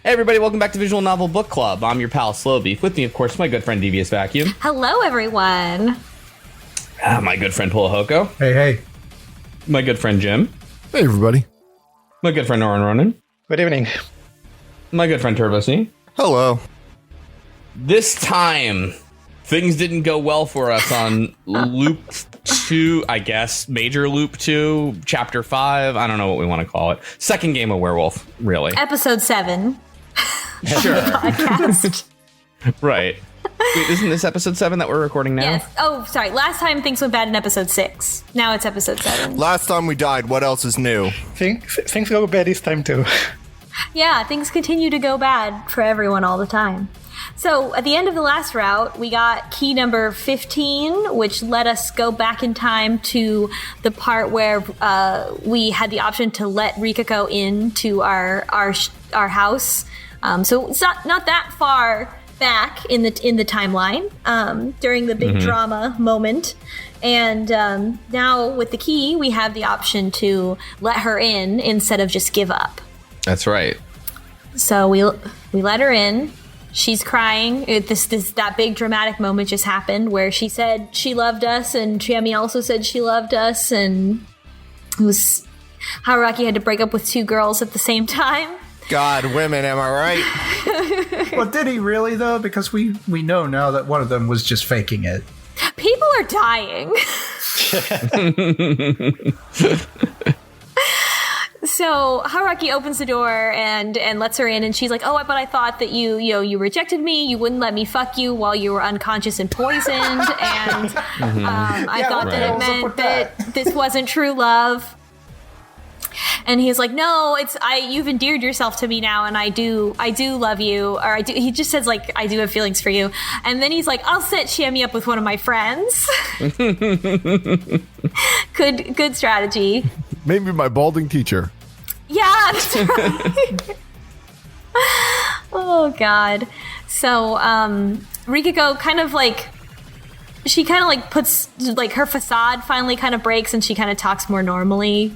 Hey everybody, welcome back to Visual Novel Book Club. I'm your pal Slowbeef. With me, of course, my good friend Devious Vacuum. Hello, everyone. My good friend Pulahoko. Hey. My good friend Jim. Hey everybody. My good friend Oren Ronan. Good evening. My good friend Turbo C. Hello. This time, things didn't go well for us on Loop 2, I guess. Major Loop 2, Chapter 5. I don't know what we want to call it. Second game of Werewolf, really. Episode 7. Sure. Podcast. Right. Wait, isn't this episode 7 that we're recording now? Yes. Oh, sorry. Last time things went bad in episode 6. Now it's episode 7. Last time we died, what else is new? Things go bad this time too. Yeah, things continue to go bad for everyone all the time. So at the end of the last route, we got key number 15, which let us go back in time to the part where we had the option to let Rikako into our house. So it's not that far back in the timeline during the big drama moment. And now with the key, we have the option to let her in instead of just give up. That's right. So we let her in. She's crying. That big dramatic moment just happened where she said she loved us, and Chiemi also said she loved us, and it was Haruaki had to break up with two girls at the same time. God, women, am I right? Well, did he really, though? Because we know now that one of them was just faking it. People are dying. So Haruaki opens the door and lets her in, and she's like, "Oh, but I thought that you rejected me. You wouldn't let me fuck you while you were unconscious and poisoned, and I thought that it meant that this wasn't true love." And he's like, "No, you've endeared yourself to me now, and I do love you." Or I do. He just says like, "I do have feelings for you." And then he's like, "I'll set Chiemi up with one of my friends." Good strategy. Maybe my balding teacher. Yeah, that's right. Oh God. So Rikako kind of puts like her facade finally kind of breaks, and she kind of talks more normally.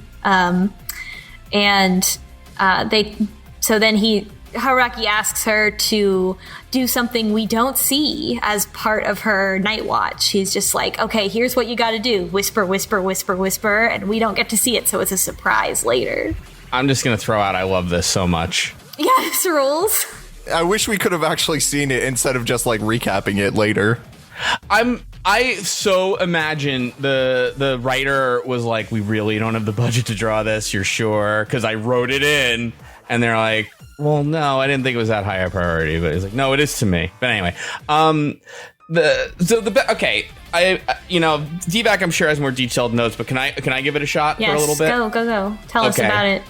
Haruaki asks her to do something we don't see as part of her night watch. He's just like, "Okay, here's what you got to do. Whisper, whisper, whisper, whisper." And we don't get to see it, so it's a surprise later. I'm just going to throw out, I love this so much. Yes, rules. I wish we could have actually seen it instead of just like recapping it later. I so imagine the writer was like, "We really don't have the budget to draw this, you're sure?" Because I wrote it in, and they're like, "Well, no, I didn't think it was that high a priority." But he's like, "No, it is to me." But anyway, D-Back I'm sure has more detailed notes, but can I give it a shot for a little bit? Yes, go. Tell us about it.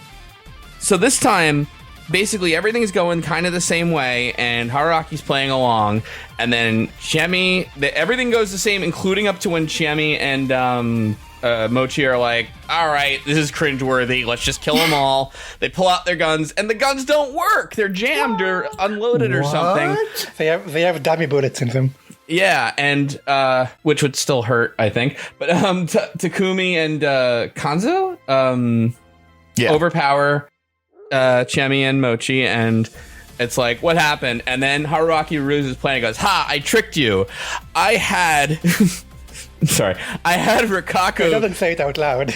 So this time, basically everything's going kind of the same way, and Haruaki's playing along, and then Chiemi, everything goes the same, including up to when Chiemi and Mochi are like, "All right, this is cringeworthy. Let's just kill them all." They pull out their guns, and the guns don't work. They're jammed or unloaded or something. They have dummy bullets in them. Yeah, and which would still hurt, I think. But Takumi and Kanzo overpower Chiemi and Mochi, and it's like, "What happened?" And then Haruaki rules his plan and goes, "Ha, I tricked you. I had Rikako." He doesn't say it out loud.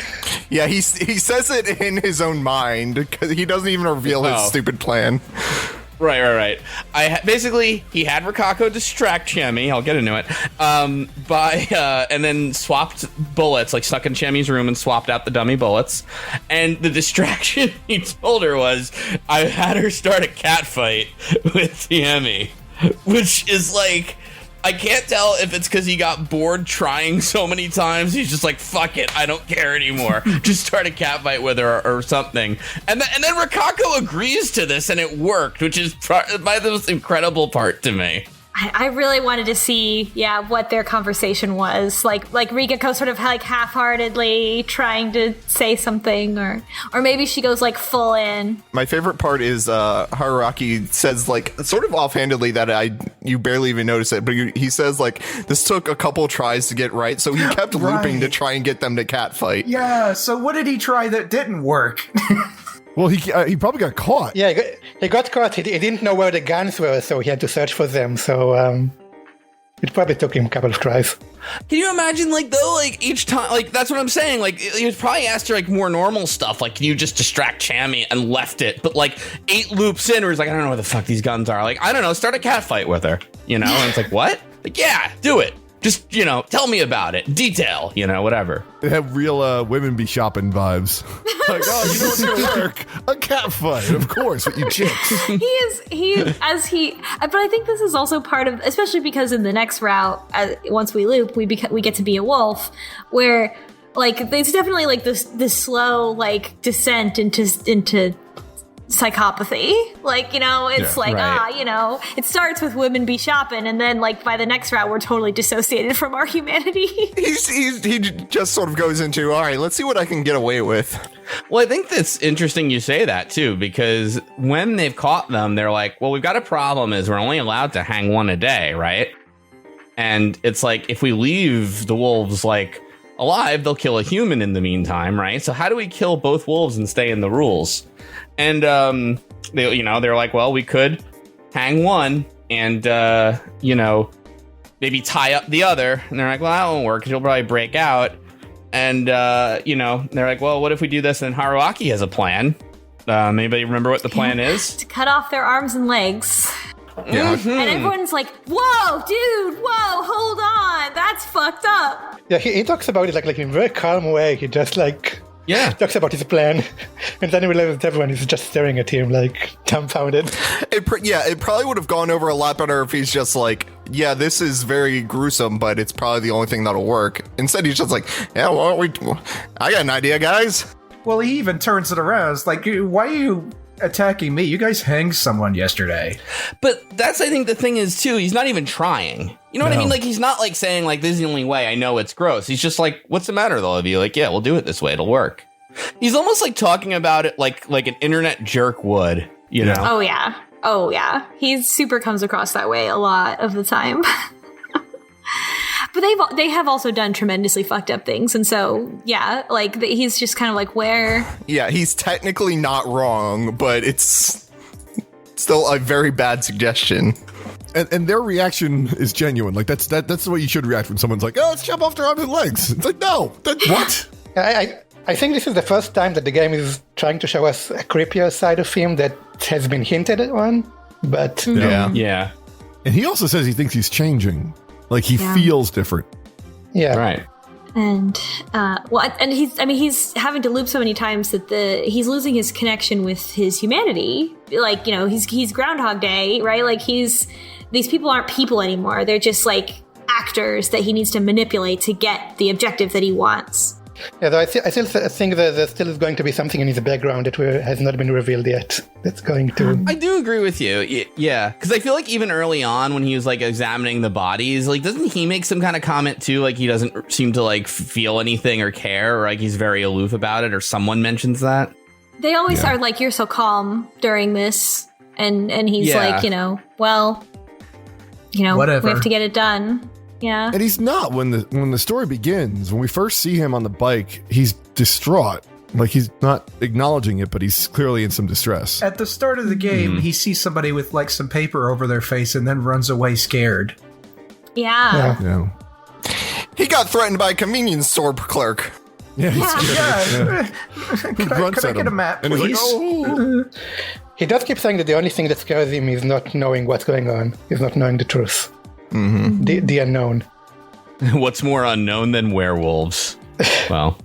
Yeah, he says it in his own mind because he doesn't even reveal his stupid plan. Right. Basically, he had Rikako distract Chiemi. I'll get into it. And then swapped bullets, like stuck in Chiemi's room and swapped out the dummy bullets. And the distraction he told her was, "I had her start a cat fight with Chiemi," which is like, I can't tell if it's because he got bored trying so many times. He's just like, "Fuck it, I don't care anymore. Just start a cat fight with her or something." And then Rikako agrees to this, and it worked, which is the most incredible part to me. I really wanted to see, what their conversation was. Like Rikako sort of like half-heartedly trying to say something, or maybe she goes like full in. My favorite part is Haruaki says like sort of offhandedly that you barely even notice it, but he says like this took a couple tries to get right, so he kept looping to try and get them to catfight. Yeah, so what did he try that didn't work? Well, he probably got caught. Yeah, He got caught. He didn't know where the guns were, so he had to search for them. So it probably took him a couple of tries. Can you imagine, like, though, like, each time, like, that's what I'm saying, like, he was probably asked her, like, more normal stuff, like, can you just distract Chammy, and left it, but, like, 8 loops in, where he's like, I don't know where the fuck these guns are, like, I don't know, start a cat fight with her, you know, and it's like, what? Like, yeah, do it. Just, you know, tell me about it. Detail, you know, whatever. They have real women be shopping vibes. Like, oh, you know what's gonna work? A cat fight, of course, with you chicks. But I think this is also part of, especially because in the next route, once we loop, we get to be a wolf, where, like, there's definitely, like, this slow, like, descent into psychopathy. Like, you know, it's you know, it starts with women be shopping, and then, like, by the next route, we're totally dissociated from our humanity. He just sort of goes into, all right, let's see what I can get away with. Well, I think that's interesting you say that, too, because when they've caught them, they're like, well, we've got a problem is we're only allowed to hang one a day, right? And it's like, if we leave the wolves, like, alive, they'll kill a human in the meantime, right? So how do we kill both wolves and stay in the rules? And, they're like, well, we could hang one and, maybe tie up the other. And they're like, well, that won't work because you'll probably break out. And, they're like, well, what if we do this? And Haruaki has a plan. Anybody remember what the plan is? To cut off their arms and legs. Yeah. And everyone's like, whoa, dude, whoa, hold on. That's fucked up. Yeah, he talks about it like in a very calm way. He just talks about his plan, and then he realizes everyone is just staring at him like dumbfounded. It probably would have gone over a lot better if he's just like, yeah, this is very gruesome, but it's probably the only thing that'll work. Instead, he's just like, yeah, well, I got an idea, guys. Well, he even turns it around. It's like, why are you attacking me? You guys hanged someone yesterday. But that's, I think, the thing is, too, he's not even trying. You know what I mean? Like, he's not, like, saying, like, this is the only way. I know it's gross. He's just like, what's the matter with all of you? Like, yeah, we'll do it this way. It'll work. He's almost, like, talking about it like an internet jerk would, you know? Oh, yeah. He super comes across that way a lot of the time. But they have also done tremendously fucked up things. And so, yeah, like, he's just kind of like, where? Yeah, he's technically not wrong, but it's still a very bad suggestion. And their reaction is genuine. Like, that's the way you should react when someone's like, oh, let's chop off their arms and legs. It's like, no, what? I think this is the first time that the game is trying to show us a creepier side of him that has been hinted on. But Yeah. And he also says he thinks he's changing. Like, he feels different. Yeah. Right. And he's having to loop so many times that he's losing his connection with his humanity. Like, you know, he's Groundhog Day, right? Like, these people aren't people anymore. They're just like actors that he needs to manipulate to get the objective that he wants. Yeah, though I still think that there still is going to be something in his background that has not been revealed yet. That's going to... I do agree with you. Yeah, because I feel like even early on when he was, like, examining the bodies, like, doesn't he make some kind of comment, too? Like, he doesn't seem to, like, feel anything or care, or, like, he's very aloof about it, or someone mentions that. They always are like, you're so calm during this. And he's like, you know, well, you know, whatever. We have to get it done. Yeah. And he's not. When the story begins, when we first see him on the bike, he's distraught. Like, he's not acknowledging it, but he's clearly in some distress. At the start of the game, he sees somebody with, like, some paper over their face and then runs away scared. Yeah. He got threatened by a convenience store clerk. Yeah. Could I get a map, please? And he's like, oh. He does keep saying that the only thing that scares him is not knowing what's going on, is not knowing the truth. Mm-hmm. The unknown. What's more unknown than werewolves? Well.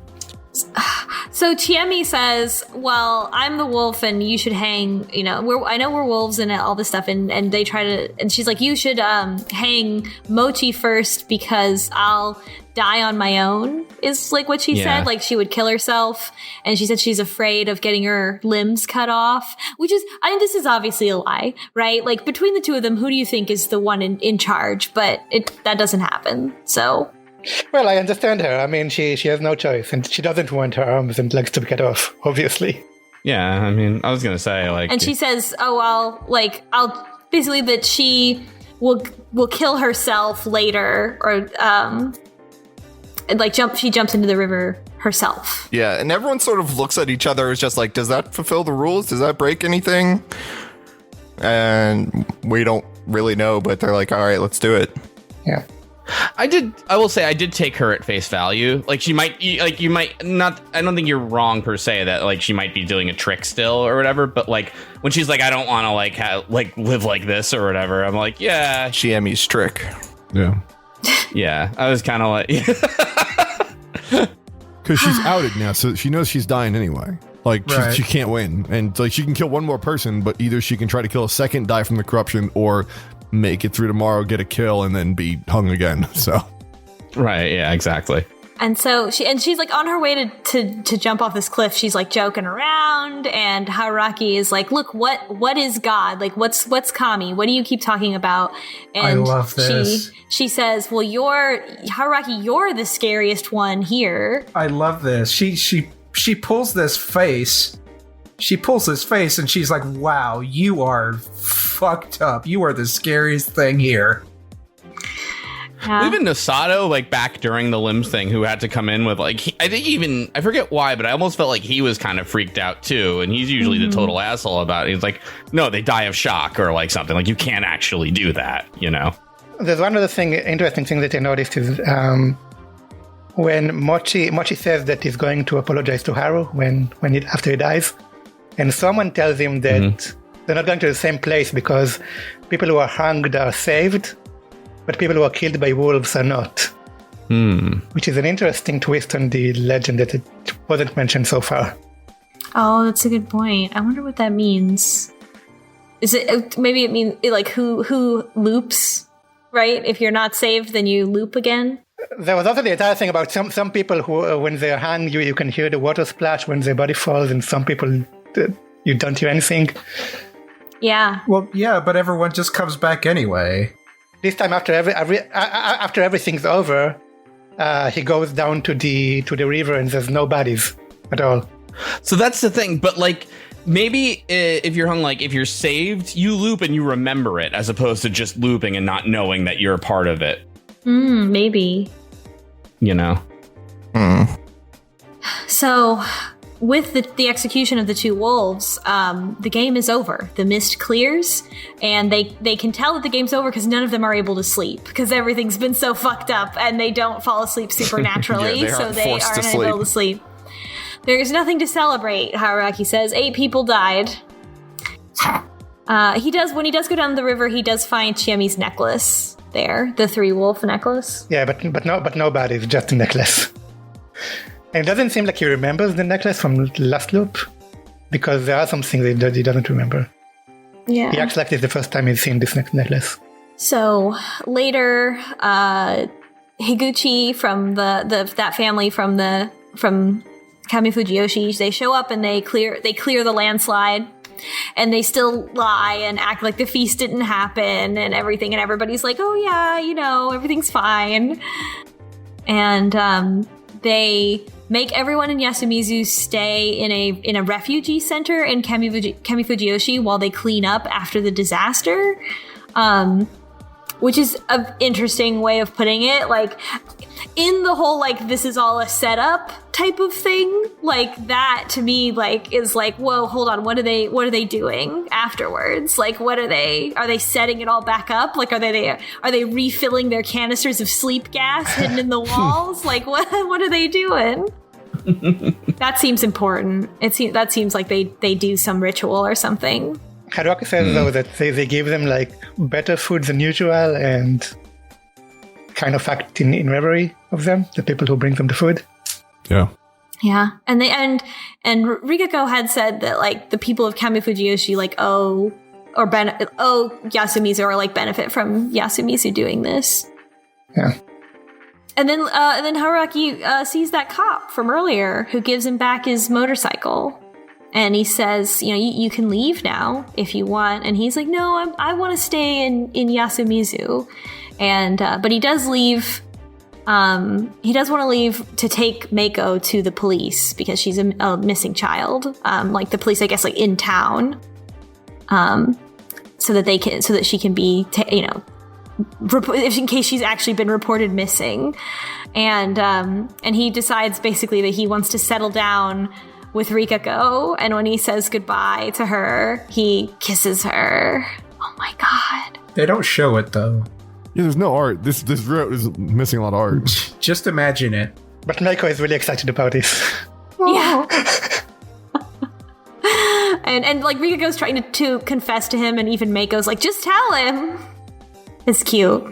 So Chiemi says, well, I'm the wolf and you should hang, you know, I know we're wolves and all this stuff. And they try to, and she's like, you should hang Mochi first because I'll die on my own, is like what she said. Like, she would kill herself. And she said she's afraid of getting her limbs cut off, which is, I mean, this is obviously a lie, right? Like, between the two of them, who do you think is the one in charge? But that doesn't happen. So... Well, I understand her. I mean, she has no choice, and she doesn't want her arms and legs to be cut off, obviously. Yeah, I mean, I was going to say, like... And she says, I'll basically that she will kill herself later, or, she jumps into the river herself. Yeah, and everyone sort of looks at each other as just like, does that fulfill the rules? Does that break anything? and we don't really know, but they're like, all right, let's do it. Yeah. I will say I did take her at face value. Like you might not, I don't think you're wrong per se that like she might be doing a trick still or whatever, but like when she's like, I don't want to live like this or whatever, I'm like, yeah. She Emmy's trick. Yeah. Yeah. I was kind of like, because she's outed now, so she knows she's dying anyway. Like Right. she can't win, and like she can kill one more person, but either she can try to kill a second, die from the corruption, or make it through tomorrow, get a kill, and then be hung again. So, right. Yeah, exactly. And so she's like on her way to jump off this cliff. She's like joking around, and Haruaki is like, "Look, what is God? Like, what's Kami? What do you keep talking about?" And I love this. She says, "Well, Haruaki, you're the scariest one here." I love this. She pulls this face. She pulls this face, and she's like, "Wow, you are fucked up. You are the scariest thing here." Yeah. Even Nosato, like back during the limbs thing, who had to come in with like, I forget why, but I almost felt like he was kind of freaked out too. And he's usually the total asshole about it. He's like, no, they die of shock or like something. Like you can't actually do that, you know? There's one other interesting thing that I noticed is when Mochi says that he's going to apologize to Haru after he dies, and someone tells him that they're not going to the same place because people who are hanged are saved, but people who are killed by wolves are not. Which is an interesting twist on the legend that it wasn't mentioned so far. Oh, that's a good point. I wonder what that means. Is it maybe it means like who loops, right? If you're not saved, then you loop again. There was also the entire thing about some people who, when they're hanged, you can hear the water splash when their body falls, and some people you don't hear anything. Yeah. Well, yeah, but everyone just comes back anyway. This time, after everything's over, he goes down to the river, and there's no bodies at all. So that's the thing. But like, maybe if you're hung, like if you're saved, you loop and you remember it, as opposed to just looping and not knowing that you're a part of it. Maybe. You know. So, with the execution of the two wolves, the game is over. The mist clears, and they can tell that the game's over because none of them are able to sleep because everything's been so fucked up, and they don't fall asleep supernaturally, Yeah, so they forced to aren't able to sleep. There's nothing to celebrate, Haruaki says. 8 people died. When he does go down the river, he does find Chiemi's necklace there, the 3-wolf necklace. Yeah, but no bodies, just a necklace. And it doesn't seem like he remembers the necklace from last loop, because there are some things that he doesn't remember. Yeah. He acts like it's the first time he's seen this necklace. So later, Higuchi from that family from Kami Fujiyoshi, they show up and they clear the landslide, and they still lie and act like the feast didn't happen and everything, and everybody's like, oh yeah, everything's fine. And they make everyone in Yasumizu stay in a refugee center in Kami Fujiyoshi while they clean up after the disaster, which is an interesting way of putting it. Like, in the whole, like, this is all a setup type of thing, like, that to me, like, is like, whoa, hold on, what are they doing afterwards? Like, are they setting it all back up? Like, are they refilling their canisters of sleep gas hidden in the walls? Like, what are they doing? That seems important. That seems like they do some ritual or something. Haruaki says, though, that they give them, like, better food than usual and kind of act in reverie of them, the people who bring them the food. Yeah. Yeah. And Rikako had said that, like, the people of Kami Fujiyoshi, like, owe Yasumizu, or, like, benefit from Yasumizu doing this. Yeah. And then Haruaki sees that cop from earlier who gives him back his motorcycle. And he says, you can leave now if you want. And he's like, no, I want to stay in Yasumizu. And but he does leave. He does want to leave to take Mako to the police because she's a missing child. Like the police, I guess, like in town. So that she can be, in case she's actually been reported missing. And he decides basically that he wants to settle down with Rikako, and when he says goodbye to her, he kisses her. Oh my god. They don't show it though. Yeah, there's no art. This route is missing a lot of art. Just imagine it. But Meiko is really excited about this. Yeah. and like Rikako's trying to confess to him, and even Meiko's like, just tell him. It's cute.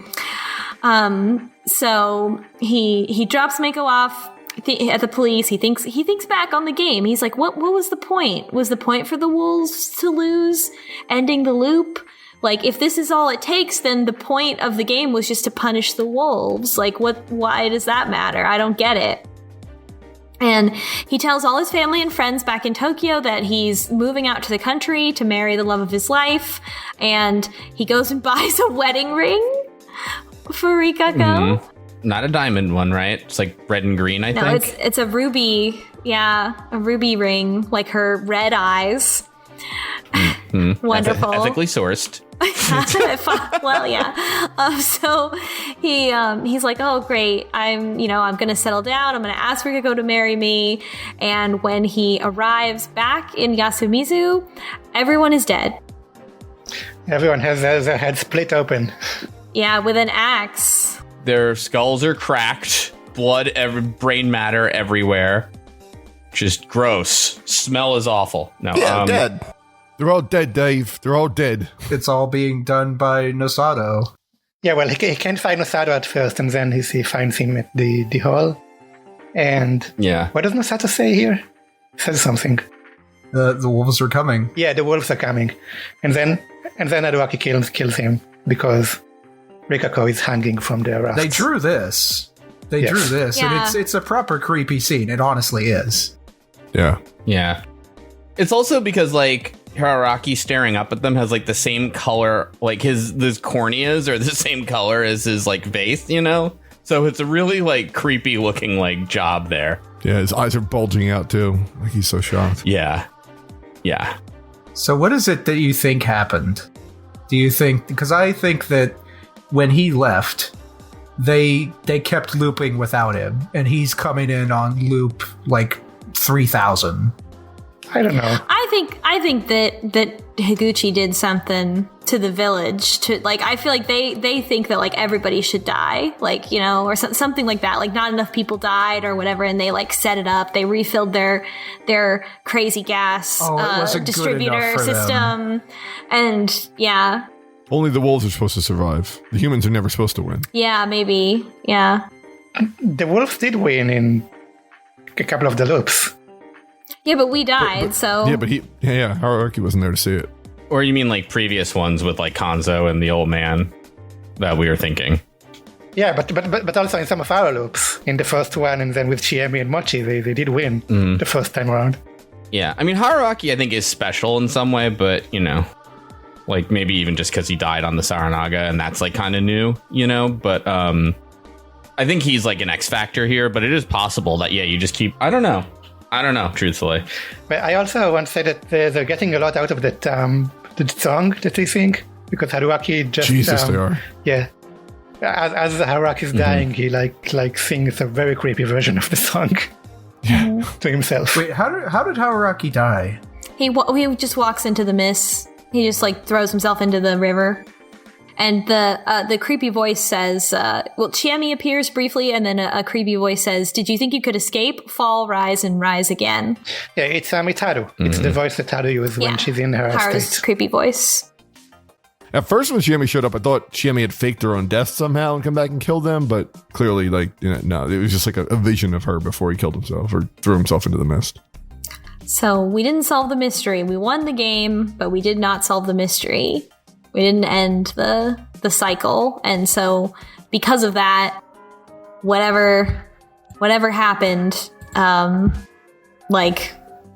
So he drops Meiko off at the police. He thinks back on the game. He's like, what was the point? Was the point for the wolves to lose, ending the loop? Like, if this is all it takes, then the point of the game was just to punish the wolves. Like, why does that matter? I don't get it. And he tells all his family and friends back in Tokyo that he's moving out to the country to marry the love of his life. And he goes and buys a wedding ring for Rikako. Mm-hmm. Not a diamond one, right? It's like red and green, I think. No, it's a ruby. Yeah, a ruby ring, like her red eyes. Mm-hmm. Wonderful. Ethically sourced. Well, yeah. So he's like, oh great, I'm gonna settle down. I'm gonna ask Rikako to marry me. And when he arrives back in Yasumizu, everyone is dead. Everyone has their head split open. Yeah, with an axe. Their skulls are cracked, blood, brain matter everywhere. Just gross. Smell is awful. No, Yeah, dead. They're all dead, Dave. They're all dead. It's all being done by Nosato. Yeah, well, he can't find Nosato at first, and then he finds him at the hall. And yeah. What does Nosato say here? He says something. The wolves are coming. Yeah, the wolves are coming. And then Haruaki kills him because Rikako is hanging from the rafts. They drew this. Yeah. And it's a proper creepy scene. It honestly is. Yeah. Yeah. It's also because, like, Haruaki staring up at them has, like, the same color, like, his corneas are the same color as his, like, vase, you know? So it's a really, like, creepy looking, like, job there. Yeah, his eyes are bulging out, too. Like, he's so shocked. Yeah. Yeah. So what is it that you think happened? Do you think... Because I think that when he left, they kept looping without him, and he's coming in on loop, like, 3,000. I don't know. I think that Higuchi did something to the village to, like, I feel like they think that, like, everybody should die, like, you know, or something like that, like not enough people died or whatever, and they, like, set it up. They refilled their crazy gas distributor system, and yeah. Only the wolves are supposed to survive. The humans are never supposed to win. Yeah, maybe. Yeah. The wolves did win in a couple of the loops. Yeah, but we died, so... Yeah, but Haruaki wasn't there to see it. Or you mean, like, previous ones with, like, Kanzo and the old man that we were thinking? Yeah, but also in some of our loops. In the first one, and then with Chiemi and Mochi, they did win the first time around. Yeah, I mean, Haruaki, I think, is special in some way, but, you know, like, maybe even just because he died on the Saranaga, and that's, like, kind of new, you know? But, I think he's, like, an X factor here, but it is possible that, yeah, you just keep... I don't know, truthfully. But I also want to say that they're getting a lot out of that the song that they sing, because Haruaki just... Jesus, they are. Yeah. As Haruaki is dying, he like sings a very creepy version of the song. Yeah. To himself. Wait, how did Haruaki die? He just walks into the mist. He just, like, throws himself into the river. And the creepy voice says, Chiemi appears briefly, and then a creepy voice says, did you think you could escape, fall, rise, and rise again? Yeah, it's Haru. It's the voice that Haru uses when she's in her Haru's state. creepy voice. At first, when Chiemi showed up, I thought Chiemi had faked her own death somehow and come back and killed them, but clearly, like, you know, no, it was just like a vision of her before he killed himself or threw himself into the mist. So we didn't solve the mystery. We won the game, but we did not solve the mystery. We didn't end the cycle, and so because of that, whatever happened,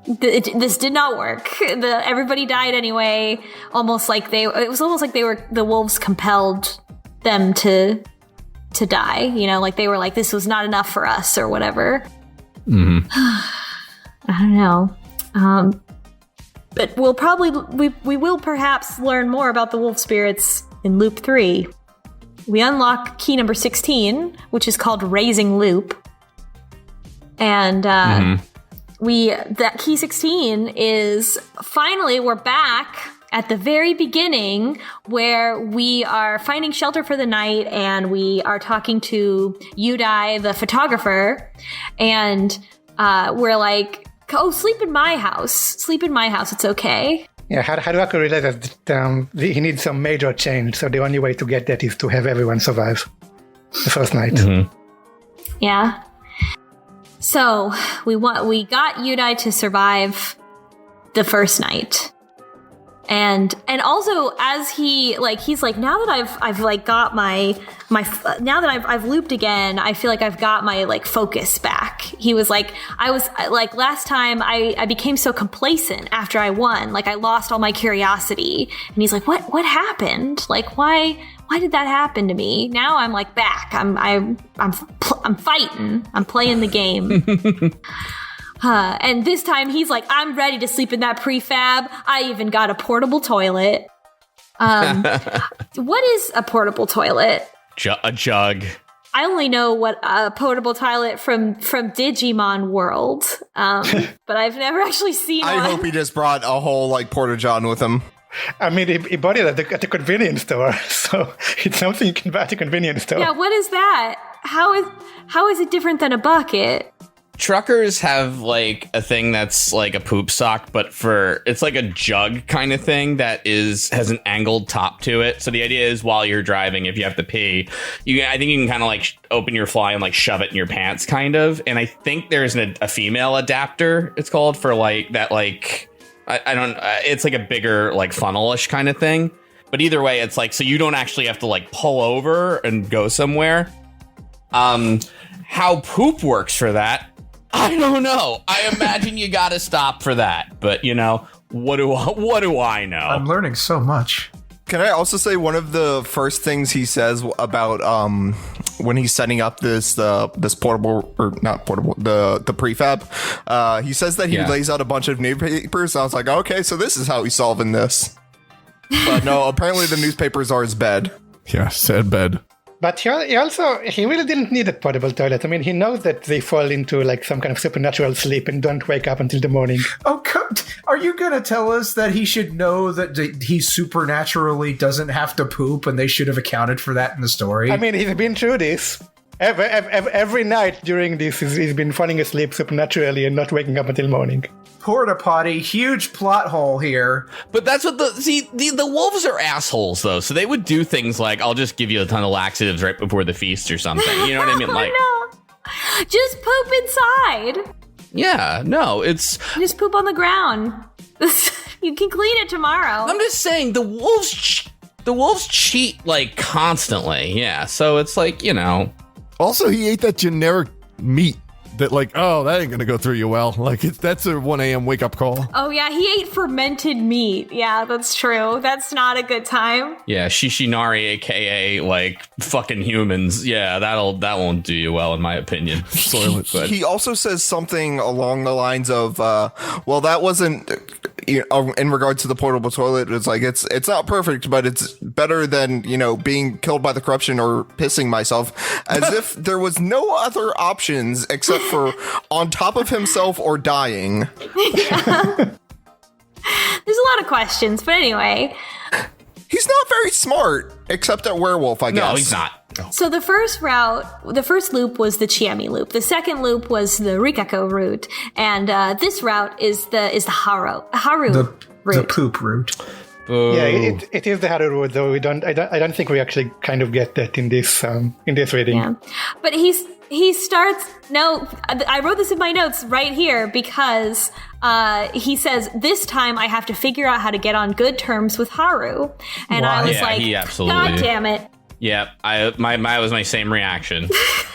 this did not work. Everybody died anyway. It was almost like the wolves compelled them to die. You know, like they were like, this was not enough for us or whatever. Mm-hmm. I don't know. But we'll probably we will perhaps learn more about the wolf spirits in Loop 3. We unlock key number 16, which is called Raising Loop. And that key 16 is finally we're back at the very beginning where we are finding shelter for the night and we are talking to Yudai, the photographer, and we're like, oh, sleep in my house, it's okay. Yeah, Haruaki realizes that he needs some major change, so the only way to get that is to have everyone survive the first night. Mm-hmm. Yeah. So we got Yudai to survive the first night. And also as he's like, now that I've like got my now that I've looped again, I feel like I've got my like focus back. He was like, I was like last time I became so complacent after I won, like I lost all my curiosity. And he's like, what happened? Like why did that happen to me? Now I'm like back. I'm fighting. I'm playing the game. And this time he's like, I'm ready to sleep in that prefab. I even got a portable toilet. What is a portable toilet? A jug. I only know what a portable toilet from Digimon World, but I've never actually seen one. I hope he just brought a whole like porta john with him. I mean, he bought it at the convenience store, so it's something you can buy at the convenience store. Yeah, what is that? How is it different than a bucket? Truckers have like a thing that's like a poop sock, but it's like a jug kind of thing that has an angled top to it. So the idea is while you're driving, if you have to pee, I think you can kind of like open your fly and like shove it in your pants kind of. And I think there's a female adapter, it's called, for like that, like, I don't, it's like a bigger like funnel-ish kind of thing. But either way, it's like, so you don't actually have to like pull over and go somewhere. How poop works for that, I don't know. I imagine you got to stop for that. But, what do I know? I'm learning so much. Can I also say one of the first things he says about when he's setting up this portable, or not portable, the prefab, he says that he lays out a bunch of newspapers. I was like, okay, so this is how he's solving this. But no, apparently the newspapers are his bed. Yeah, sad bed. But he really didn't need a portable toilet. I mean, he knows that they fall into like some kind of supernatural sleep and don't wake up until the morning. Oh, are you going to tell us that he should know that he supernaturally doesn't have to poop and they should have accounted for that in the story? I mean, he's been through this. Every night during this, he's been falling asleep supernaturally and not waking up until morning. Porta potty, huge plot hole here. But that's what the wolves are assholes though, so they would do things like, I'll just give you a ton of laxatives right before the feast or something. You know what I mean? Like, no. Just poop inside. Yeah, no, it's just poop on the ground. You can clean it tomorrow. I'm just saying the wolves cheat like constantly. Yeah, so it's like, Also, he ate that generic meat that like, oh, that ain't gonna go through you well. Like that's a 1 a.m. wake up call. Oh yeah, he ate fermented meat. Yeah, that's true. That's not a good time. Yeah, Shishinari, aka like fucking humans. Yeah, that won't do you well in my opinion. He also says something along the lines of, well, that wasn't in regards to the portable toilet. It's like it's not perfect, but it's better than being killed by the corruption or pissing myself, as if there was no other options except for on top of himself or dying. Yeah. There's a lot of questions, but anyway. He's not very smart, except at werewolf, I guess. No, he's not. So the first loop was the Chiemi loop. The second loop was the Rikako route, and this route is the Haru route. The poop route. Yeah, it is the Haru route, though I don't think we actually kind of get that in this reading. Yeah, but he starts. No, I wrote this in my notes right here because he says, this time I have to figure out how to get on good terms with Haru. And I was like, God damn it. Yeah, that was my same reaction.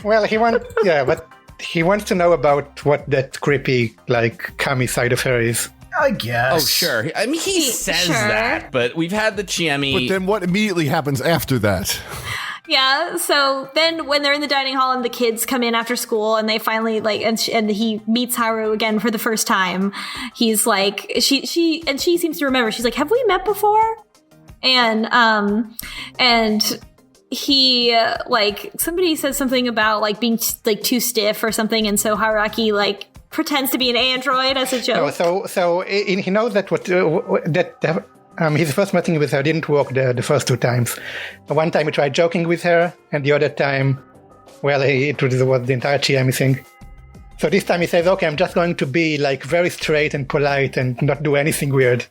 Well, but he wants to know about what that creepy, like, Kami side of her is. I guess. Oh, sure. I mean, he says that, but we've had the Chiemi. But then what immediately happens after that? Yeah, so then when they're in the dining hall and the kids come in after school and they finally and he meets Haru again for the first time, he's like, she seems to remember. She's like, have we met before? And he somebody says something about like being like too stiff or something, and so Haruaki like pretends to be an android as a joke. No, so he knows that his first meeting with her didn't work the first 2 times. One time he tried joking with her, and the other time, well, it was the entire Chiemi thing. So this time he says, okay, I'm just going to be like very straight and polite and not do anything weird.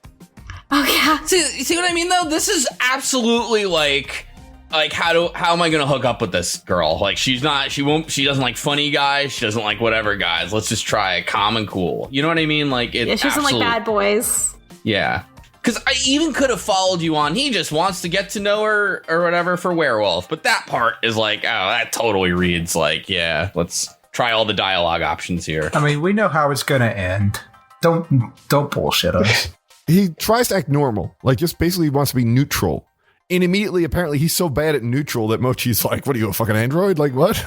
Oh yeah. See what I mean though? This is absolutely like how am I gonna hook up with this girl? Like she doesn't like funny guys, she doesn't like whatever guys. Let's just try it calm and cool. You know what I mean? Like She doesn't like bad boys. Yeah. Because I even could have followed you on. He just wants to get to know her or whatever for werewolf. But that part is like, oh, that totally reads like, yeah, let's try all the dialogue options here. I mean, we know how it's gonna end. Don't bullshit us. He tries to act normal, like just basically wants to be neutral. And immediately, apparently, he's so bad at neutral that Mochi's like, what are you, a fucking android? Like, what?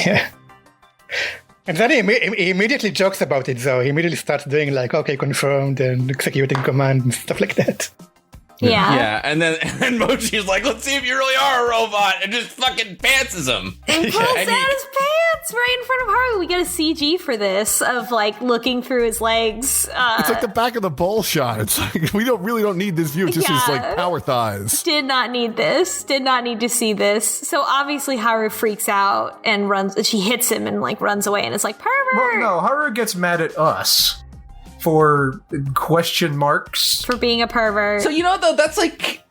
Yeah. And then he immediately jokes about it, though. He immediately starts doing like, okay, confirmed, and executing command and stuff like that. Yeah. Yeah, and then Mochi's like, let's see if you really are a robot, and just fucking pantses him. And pulls out his pants right in front of Haru. We get a CG for this of like looking through his legs. It's like the back of the bowl shot. It's like we don't need this view. It's just his like power thighs. Did not need this. Did not need to see this. So obviously Haru freaks out and runs. She hits him and like runs away, and it's like pervert. Well, no, Haru gets mad at us for question marks. For being a pervert. So you know what, though, that's like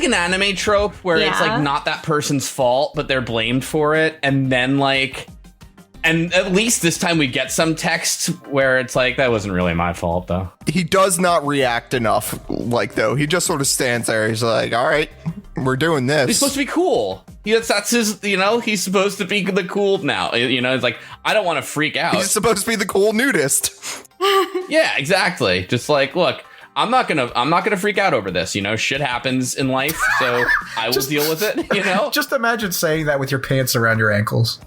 an anime trope where it's like not that person's fault, but they're blamed for it, and then like, and at least this time we get some text where it's like, that wasn't really my fault though. He does not react enough, like, though. He just sort of stands there. He's like, all right, we're doing this. He's supposed to be cool. That's his, he's supposed to be the cool now. It's like, I don't want to freak out. He's supposed to be the cool nudist. Yeah, exactly. Just like, look, I'm not gonna freak out over this. Shit happens in life, so I will deal with it. Just imagine saying that with your pants around your ankles.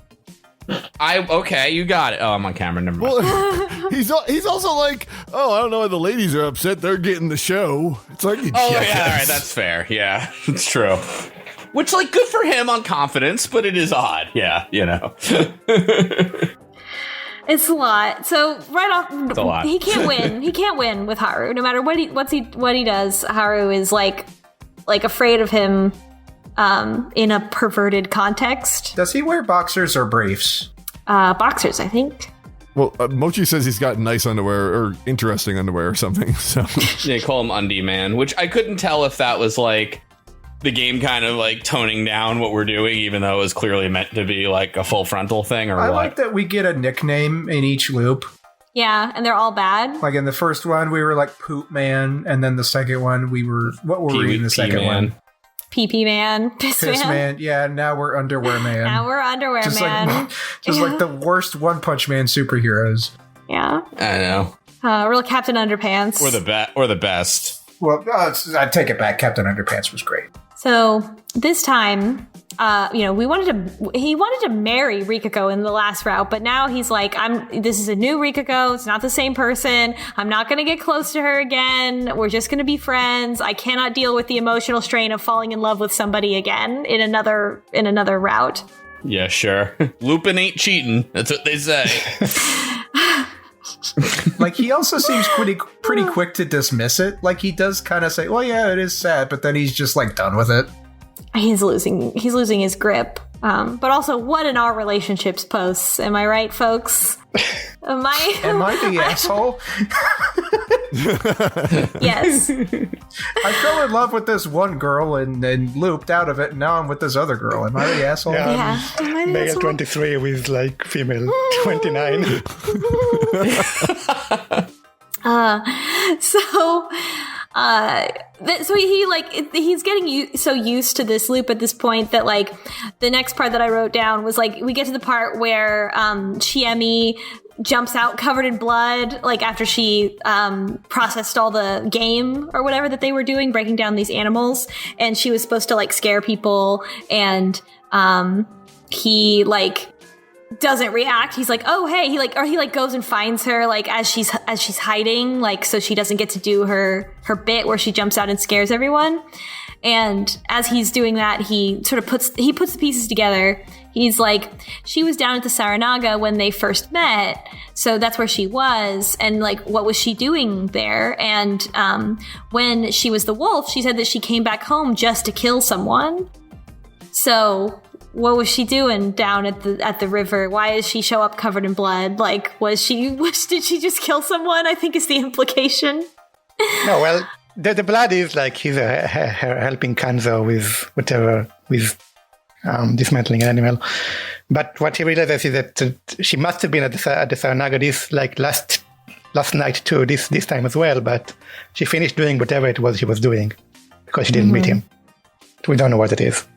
Okay, you got it. Oh, I'm on camera. Never mind. Well, he's also like, oh, I don't know why the ladies are upset. They're getting the show. It's like, yeah, all right, that's fair. Yeah, it's true. Which, like, good for him on confidence, but it is odd. Yeah, It's a lot. So right off, it's a lot. He can't win. He can't win with Haru. No matter what he does, Haru is like afraid of him in a perverted context. Does he wear boxers or briefs? Boxers, I think. Well, Mochi says he's got nice underwear or interesting underwear or something. So they call him Undie Man, which I couldn't tell if that was like the game kind of like toning down what we're doing, even though it was clearly meant to be like a full frontal thing, or I what. like that we get a nickname in each loop. Yeah, and they're all bad. Like in the first one, we were like Poop Man, and then the second one, we were in the second one? PP Man, Piss Man. Yeah, now we're Underwear Man. Now we're Underwear Man. Like the worst One Punch Man superheroes. Yeah, I know. Real Captain Underpants. Or the best. Well, I take it back. Captain Underpants was great. So this time, he wanted to marry Rikako in the last route, but now he's like, this is a new Rikako. It's not the same person. I'm not going to get close to her again. We're just going to be friends. I cannot deal with the emotional strain of falling in love with somebody again in another route. Yeah, sure. Lupin ain't cheating. That's what they say. Like, he also seems pretty quick to dismiss it. Like, he does kind of say, well, yeah, it is sad, but then he's just like done with it. He's losing his grip. But also, what in our relationships posts? Am I right, folks? Am I the asshole? Yes. I fell in love with this one girl and looped out of it, and now I'm with this other girl. Am I the asshole? Yeah. Male 23 with like female 29. So he's getting so used to this loop at this point that like the next part that I wrote down was like we get to the part where Chiemi jumps out covered in blood, like after she processed all the game or whatever that they were doing, breaking down these animals, and she was supposed to like scare people, and he like doesn't react. He's like, oh hey, he goes and finds her like as she's hiding, like so she doesn't get to do her bit where she jumps out and scares everyone. And as he's doing that, he sort of puts the pieces together. He's like, she was down at the Saranaga when they first met, so that's where she was. And like, what was she doing there? And when she was the wolf, she said that she came back home just to kill someone. So what was she doing down at the river? Why does she show up covered in blood? Like, did she just kill someone? I think is the implication. No, well, the blood is like he's helping Kanzo with dismantling an animal. But what he realizes is that she must have been at the Saranaga this like last night too, this time as well. But she finished doing whatever it was she was doing because she didn't meet him. We don't know what it is.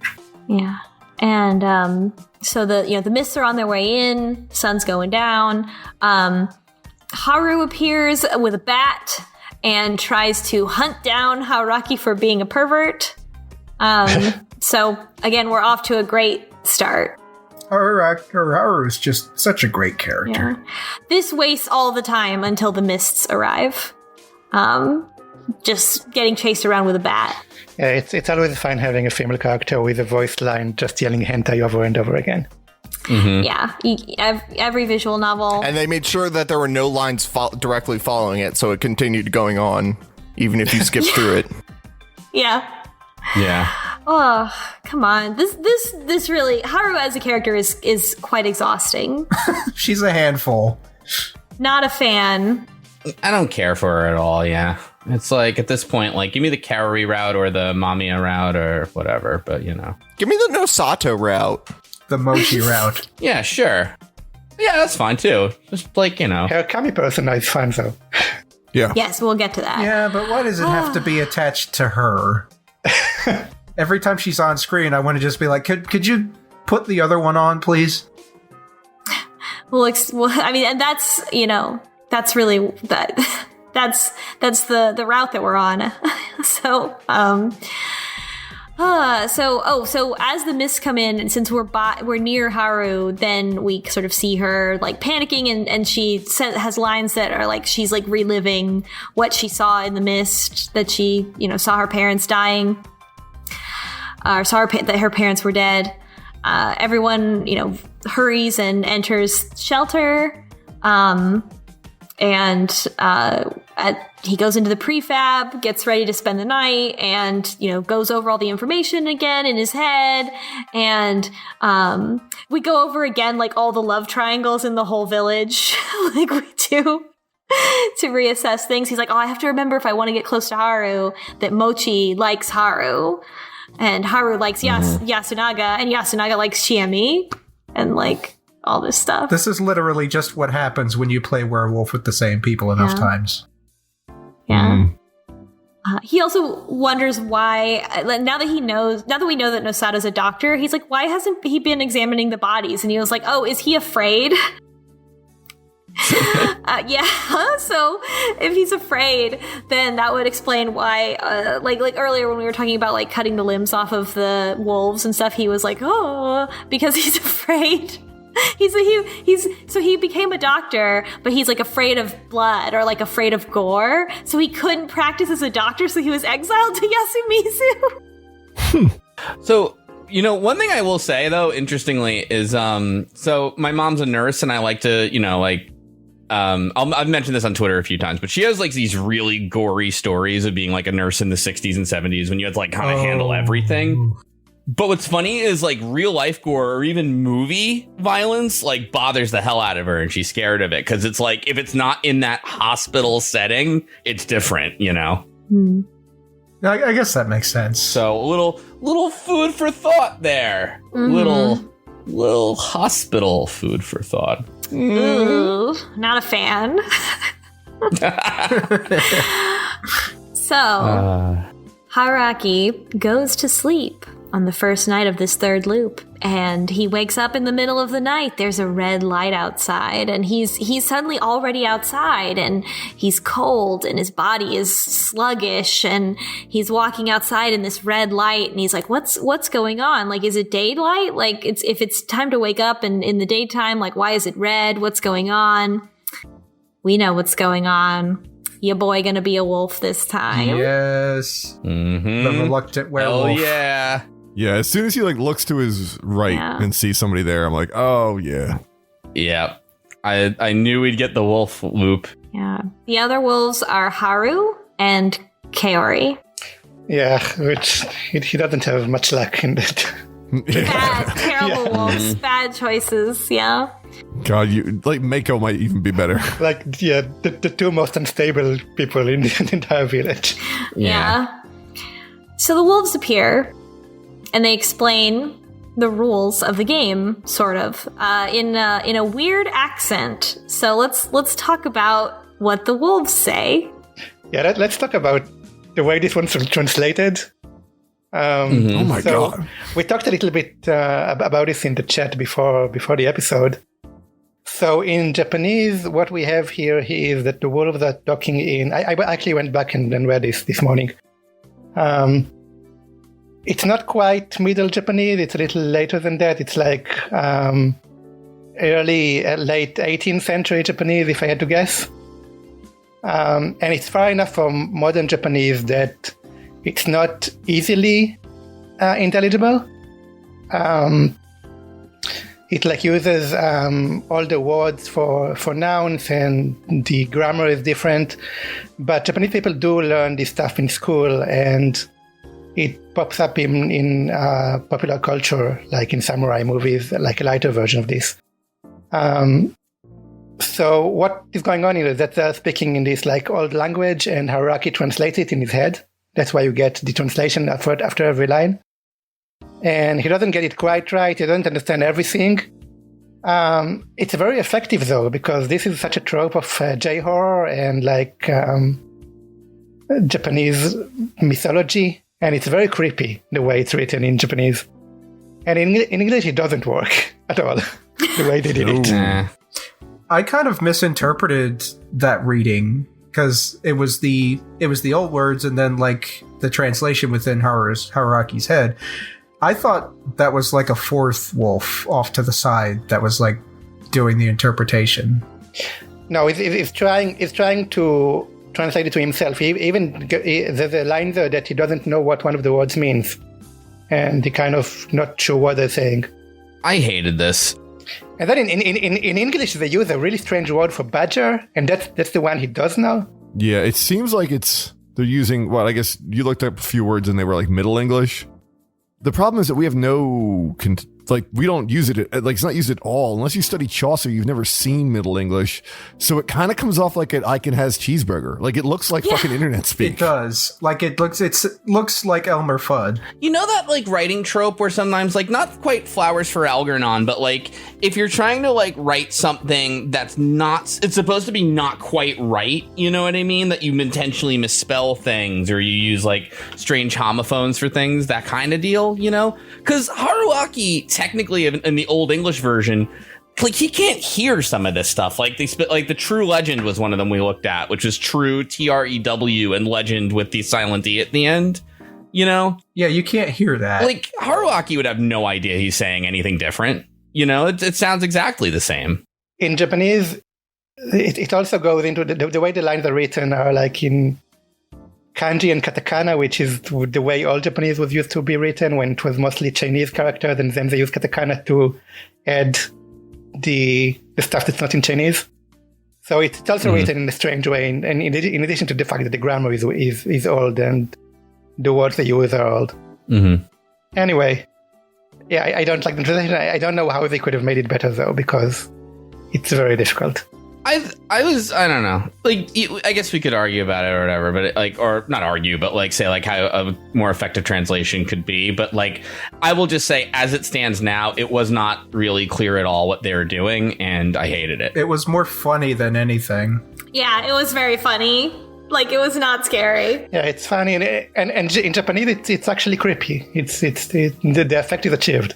Yeah. And so the mists are on their way in. Sun's going down. Haru appears with a bat and tries to hunt down Haruaki for being a pervert. So again, we're off to a great start. Haru is just such a great character. Yeah. This wastes all the time until the mists arrive. Just getting chased around with a bat. Yeah, it's always fun having a female character with a voice line just yelling hentai over and over again. Mm-hmm. Yeah, every visual novel. And they made sure that there were no lines directly following it, so it continued going on, even if you skipped through it. Yeah. Yeah. Oh, come on. This really, Haru as a character is quite exhausting. She's a handful. Not a fan. I don't care for her at all, yeah. It's like, at this point, like, give me the Kaori route or the Mamiya route or whatever, but, you know. Give me the Nosato route. The Mochi route. Yeah, sure. Yeah, that's fine, too. Just, like, you know. Her Kami person is fun, though. Yeah. Yes, we'll get to that. Yeah, but why does it have to be attached to her? Every time she's on screen, I want to just be like, could you put the other one on, please? Well, I mean, and that's, you know, that's really that. That's the route that we're on. So as the mists come in, and since we're near Haru, then we sort of see her like panicking, and she has lines that are like she's like reliving what she saw in the mist, that she, you know, saw her parents dying, or saw that her parents were dead. Everyone, you know, hurries and enters shelter. He goes into the prefab, gets ready to spend the night, and, you know, goes over all the information again in his head. And we go over again, like, all the love triangles in the whole village, like we do, to reassess things. He's like, oh, I have to remember if I want to get close to Haru, that Mochi likes Haru, and Haru likes Yasunaga, and Yasunaga likes Chiemi, and, like, all this stuff. This is literally just what happens when you play werewolf with the same people enough times. Yeah. He also wonders why, now that we know that Nosato's a doctor, he's like, why hasn't he been examining the bodies? And he was like, oh, is he afraid? Yeah. So if he's afraid, then that would explain why, like earlier when we were talking about like cutting the limbs off of the wolves and stuff, he was like, oh, because he's afraid. So he became a doctor, but he's like afraid of blood or like afraid of gore. So he couldn't practice as a doctor, so he was exiled to Yasumizu. So, you know, one thing I will say though, interestingly, is so my mom's a nurse, and I like to, you know, like I've mentioned this on Twitter a few times, but she has like these really gory stories of being like a nurse in the 60s and 70s when you had to like kind of handle everything. But what's funny is like real life gore or even movie violence like bothers the hell out of her, and she's scared of it because it's like if it's not in that hospital setting, it's different, you know. I guess that makes sense. So a little food for thought there. Little hospital food for thought. Ooh, not a fan. So Haruaki goes to sleep on the first night of this third loop, and he wakes up in the middle of the night. There's a red light outside, and he's suddenly already outside, and he's cold, and his body is sluggish, and he's walking outside in this red light, and he's like, what's going on? Like, is it daylight? Like, if it's time to wake up and in the daytime, like, why is it red? What's going on? We know what's going on. your boy gonna be a wolf this time? Yes. Mm-hmm. The reluctant werewolf. Oh yeah. Yeah, as soon as he like looks to his right Yeah. and sees somebody there, I'm like, oh yeah. Yeah. I knew we'd get the wolf loop. Yeah. The other wolves are Haru and Kaori. Yeah, which he doesn't have much luck in that. Bad, terrible Yeah. wolves. Bad choices. Yeah. God, you like Mako might even be better. Like, yeah, the two most unstable people in the entire village. Yeah. So the wolves appear, and they explain the rules of the game, sort of, in a weird accent. So let's talk about what the wolves say. Yeah, let's talk about the way this one's translated. Oh my God. We talked a little bit about this in the chat before the episode. So in Japanese, what we have here is that the wolves are talking in... I actually went back and read this morning. It's not quite Middle Japanese. It's a little later than that. It's like late 18th century Japanese, if I had to guess. And it's far enough from modern Japanese that it's not easily intelligible. It like uses all the words for nouns, and the grammar is different. But Japanese people do learn this stuff in school, and it pops up in popular culture, like in samurai movies, like a lighter version of this. So what is going on here is that they're speaking in this like old language, and Haruaki translates it in his head. That's why you get the translation after every line. And he doesn't get it quite right. He doesn't understand everything. It's very effective, though, because this is such a trope of J-horror and like Japanese mythology. And it's very creepy, the way it's written in Japanese. And in English, it doesn't work at all, the way they did it. Nah. I kind of misinterpreted that reading because it was the old words and then like the translation within Haruaki's head. I thought that was like a fourth wolf off to the side that was like doing the interpretation. No, he's trying to translate it to himself. There's a line there that he doesn't know what one of the words means, and he kind of not sure what they're saying. I hated this. And then in English, they use a really strange word for badger, and that's the one he does know. Yeah, it seems like they're using, well, I guess you looked up a few words and they were like Middle English. The problem is that we have we don't use it, like it's not used at all. Unless you study Chaucer, you've never seen Middle English. So it kind of comes off like an I can has cheeseburger. Like it looks like fucking internet speak. It does. Like it looks like Elmer Fudd. You know that like writing trope where sometimes like not quite flowers for Algernon, but like if you're trying to like write something that's not, it's supposed to be not quite right. You know what I mean? That you intentionally misspell things or you use like strange homophones for things, that kind of deal, you know? Because Haruaki technically in the Old English version, like he can't hear some of this stuff. Like the True Legend was one of them we looked at, which was True TREW and Legend with the silent E at the end. You know? Yeah, you can't hear that. Like Haruaki would have no idea he's saying anything different. You know, it sounds exactly the same. In Japanese, it also goes into the way the lines are written are like in kanji and katakana, which is the way all Japanese was used to be written when it was mostly Chinese characters, and then they use katakana to add the stuff that's not in Chinese. So it's also written in a strange way, and in addition to the fact that the grammar is old and the words they use are old. Mm-hmm. Anyway, yeah, I don't like the translation. I don't know how they could have made it better, though, because it's very difficult. I don't know. Like, I guess we could argue about it or whatever, but or not argue, but like say like how a more effective translation could be. But like, I will just say, as it stands now, it was not really clear at all what they were doing, and I hated it. It was more funny than anything. Yeah, it was very funny. Like, it was not scary. Yeah, it's funny, and in Japanese, it's actually creepy. The effect is achieved.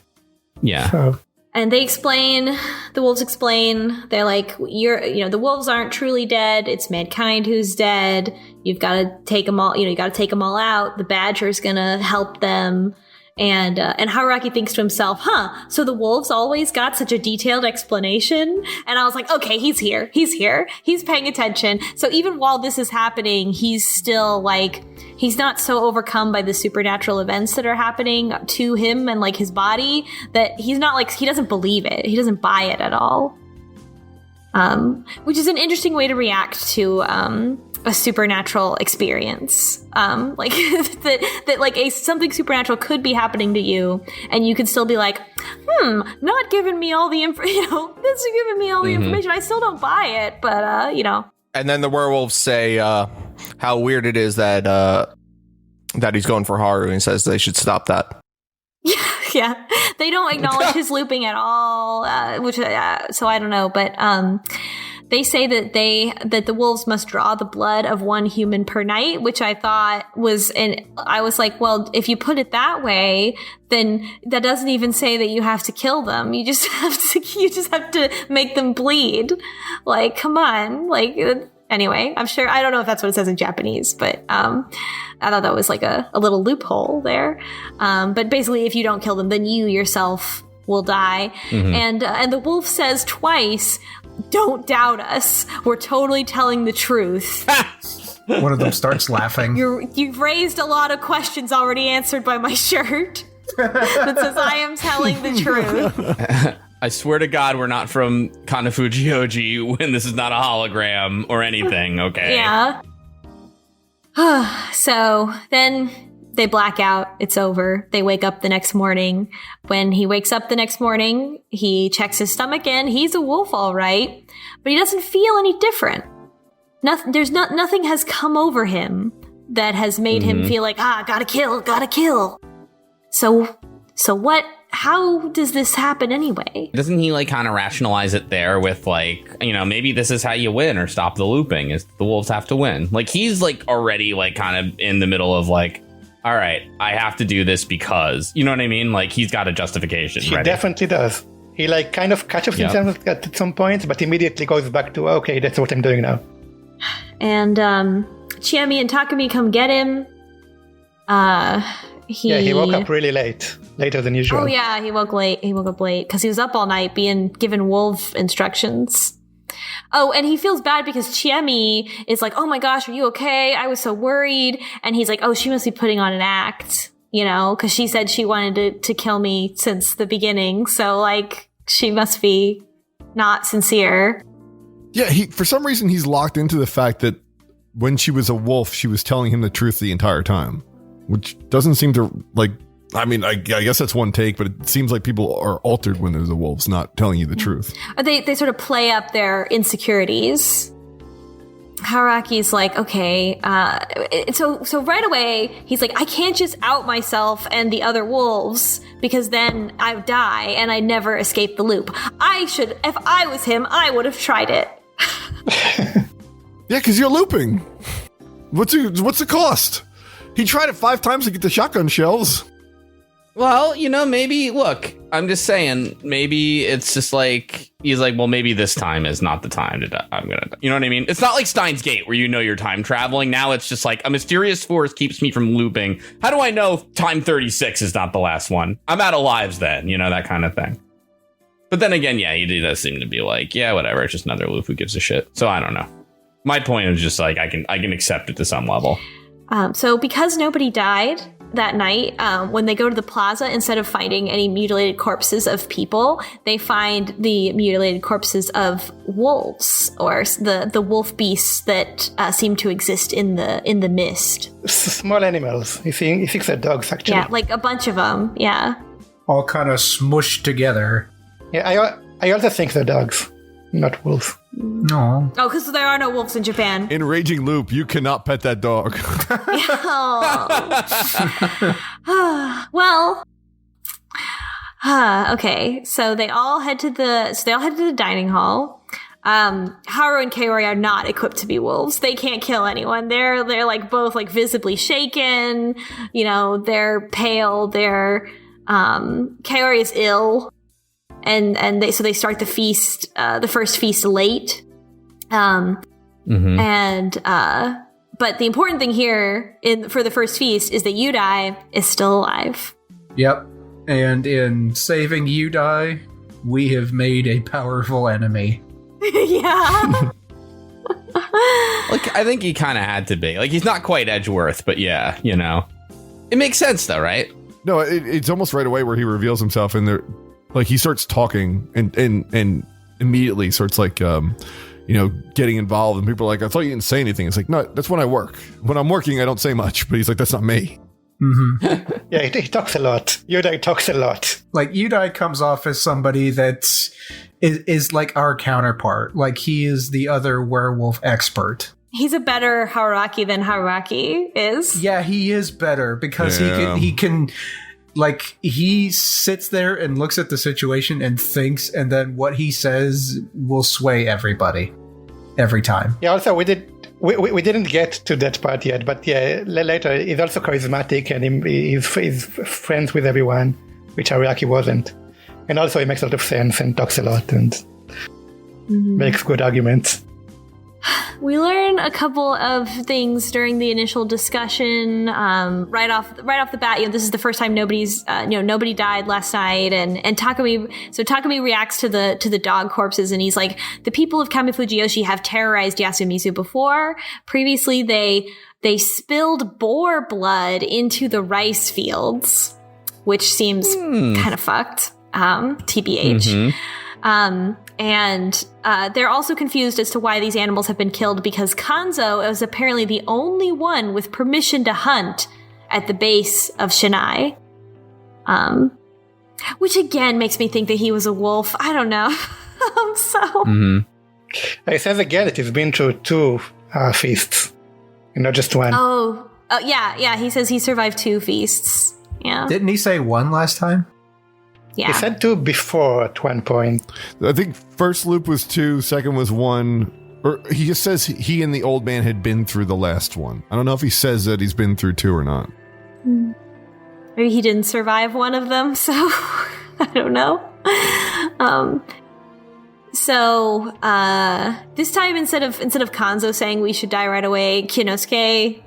Yeah. So. And the wolves explain, they're like, the wolves aren't truly dead. It's mankind who's dead. You've got to take them all, you got to take them all out. The badger's going to help them. And Haruaki thinks to himself, so the wolves always got such a detailed explanation? And I was like, okay, he's here. He's paying attention. So even while this is happening, he's still like, he's not so overcome by the supernatural events that are happening to him and like his body that he's not like, he doesn't believe it. He doesn't buy it at all. Which is an interesting way to react to a supernatural experience. Like that like something supernatural could be happening to you, and you could still be like, not giving me all the this is giving me all the information. I still don't buy it, but And then the werewolves say how weird it is that that he's going for Haru, and says they should stop that. Yeah, they don't acknowledge his looping at all, which so I don't know, but they say that the wolves must draw the blood of one human per night, which I thought was, and I was like, well, if you put it that way, then that doesn't even say that you have to kill them. You just have to make them bleed. Like, come on, like. Anyway, I'm sure, I don't know if that's what it says in Japanese, but I thought that was like a little loophole there. But basically, if you don't kill them, then you yourself will die. And the wolf says twice, don't doubt us. We're totally telling the truth. One of them starts laughing. You've raised a lot of questions already answered by my shirt that says I am telling the truth. I swear to God, we're not from Kanafuji when this is not a hologram or anything, okay? Yeah. So then they black out. It's over. They wake up the next morning. When he wakes up the next morning, he checks his stomach in. He's a wolf, all right. But he doesn't feel any different. Nothing has come over him that has made him feel like, gotta kill. So what? How does this happen anyway? Doesn't he like kind of rationalize it there with like, maybe this is how you win or stop the looping is the wolves have to win. Like he's like already like kind of in the middle of like, all right, I have to do this because, you know what I mean? Like he's got a justification. He ready. definitely does. He like kind of catches himself at some point, but immediately goes back to, okay, that's what I'm doing now. And Chiemi and Takumi come get him. He woke up really late. Later than usual. Oh yeah, he woke up late because he was up all night being given wolf instructions. Oh, and he feels bad because Chiemi is like, oh my gosh, are you okay? I was so worried. And he's like, oh, she must be putting on an act, because she said she wanted to kill me since the beginning. So like, she must be not sincere. Yeah, for some reason he's locked into the fact that when she was a wolf, she was telling him the truth the entire time, which doesn't seem to like. I mean, I guess that's one take, but it seems like people are altered when there's a wolves not telling you the truth. They sort of play up their insecurities. Haruaki's like, okay, so right away, he's like, I can't just out myself and the other wolves because then I die and I never escape the loop. If I was him, I would have tried it. Yeah, because you're looping. What's the cost? He tried it 5 times to get the shotgun shells. Well, maybe, look, I'm just saying, maybe it's just like, he's like, well, maybe this time is not the time to die. I'm going to die. You know what I mean? It's not like Steins Gate where you're time traveling. Now it's just like a mysterious force keeps me from looping. How do I know time 36 is not the last one? I'm out of lives then, that kind of thing. But then again, yeah, he does seem to be like, yeah, whatever. It's just another loop. Who gives a shit? So I don't know. My point is just like, I can accept it to some level. So because nobody died that night, when they go to the plaza, instead of finding any mutilated corpses of people, they find the mutilated corpses of wolves, or the wolf beasts that seem to exist in the mist. Small animals. He thinks they're dogs, actually. Yeah, like a bunch of them. Yeah. All kind of smushed together. Yeah, I also think they're dogs, not wolves. No. Oh, because there are no wolves in Japan. In Raging Loop, you cannot pet that dog. Well, okay. So they all head to the dining hall. Haru and Kaori are not equipped to be wolves. They can't kill anyone. They're like both like visibly shaken. They're pale. They're Kaori is ill. And they start the feast, the first feast late. But the important thing here for the first feast is that Yudai is still alive. Yep. And in saving Yudai, we have made a powerful enemy. Yeah. Like, I think he kind of had to be. Like, he's not quite Edgeworth, but yeah, you know. It makes sense, though, right? No, it's almost right away where he reveals himself, and there, like, he starts talking and immediately starts, like, getting involved, and people are like, I thought you didn't say anything. It's like, no, that's when I work. When I'm working, I don't say much. But he's like, that's not me. Mm-hmm. Yeah, he talks a lot. Yudai talks a lot. Like, Yudai comes off as somebody that is like our counterpart. Like, he is the other werewolf expert. He's a better Haruaki than Haruaki is. Yeah, he is better because he can like, he sits there and looks at the situation and thinks, and then what he says will sway everybody every time. Yeah, also we didn't get to that part yet, but yeah, later he's also charismatic and he's friends with everyone, which Haruaki wasn't. And also he makes a lot of sense and talks a lot and makes good arguments. We learn a couple of things during the initial discussion. Right off the bat, this is the first time nobody died last night, and Takumi reacts to the dog corpses, and he's like, the people of Kamifujiyoshi have terrorized Yasumizu before. Previously, they spilled boar blood into the rice fields, which seems kind of fucked. TBH. And they're also confused as to why these animals have been killed, because Kanzo is apparently the only one with permission to hunt at the base of Shinai. Which again makes me think that he was a wolf. I don't know. He says again that he's been through 2 feasts, and not just one. Yeah. He says he survived 2 feasts. Yeah. Didn't he say 1 last time? Yeah. He said 2 before at one point. I think first loop was 2, second was 1. Or he just says he and the old man had been through the last one. I don't know if he says that he's been through 2 or not. Maybe he didn't survive one of them, so I don't know. This time instead of Kanzo saying we should die right away, Kinosuke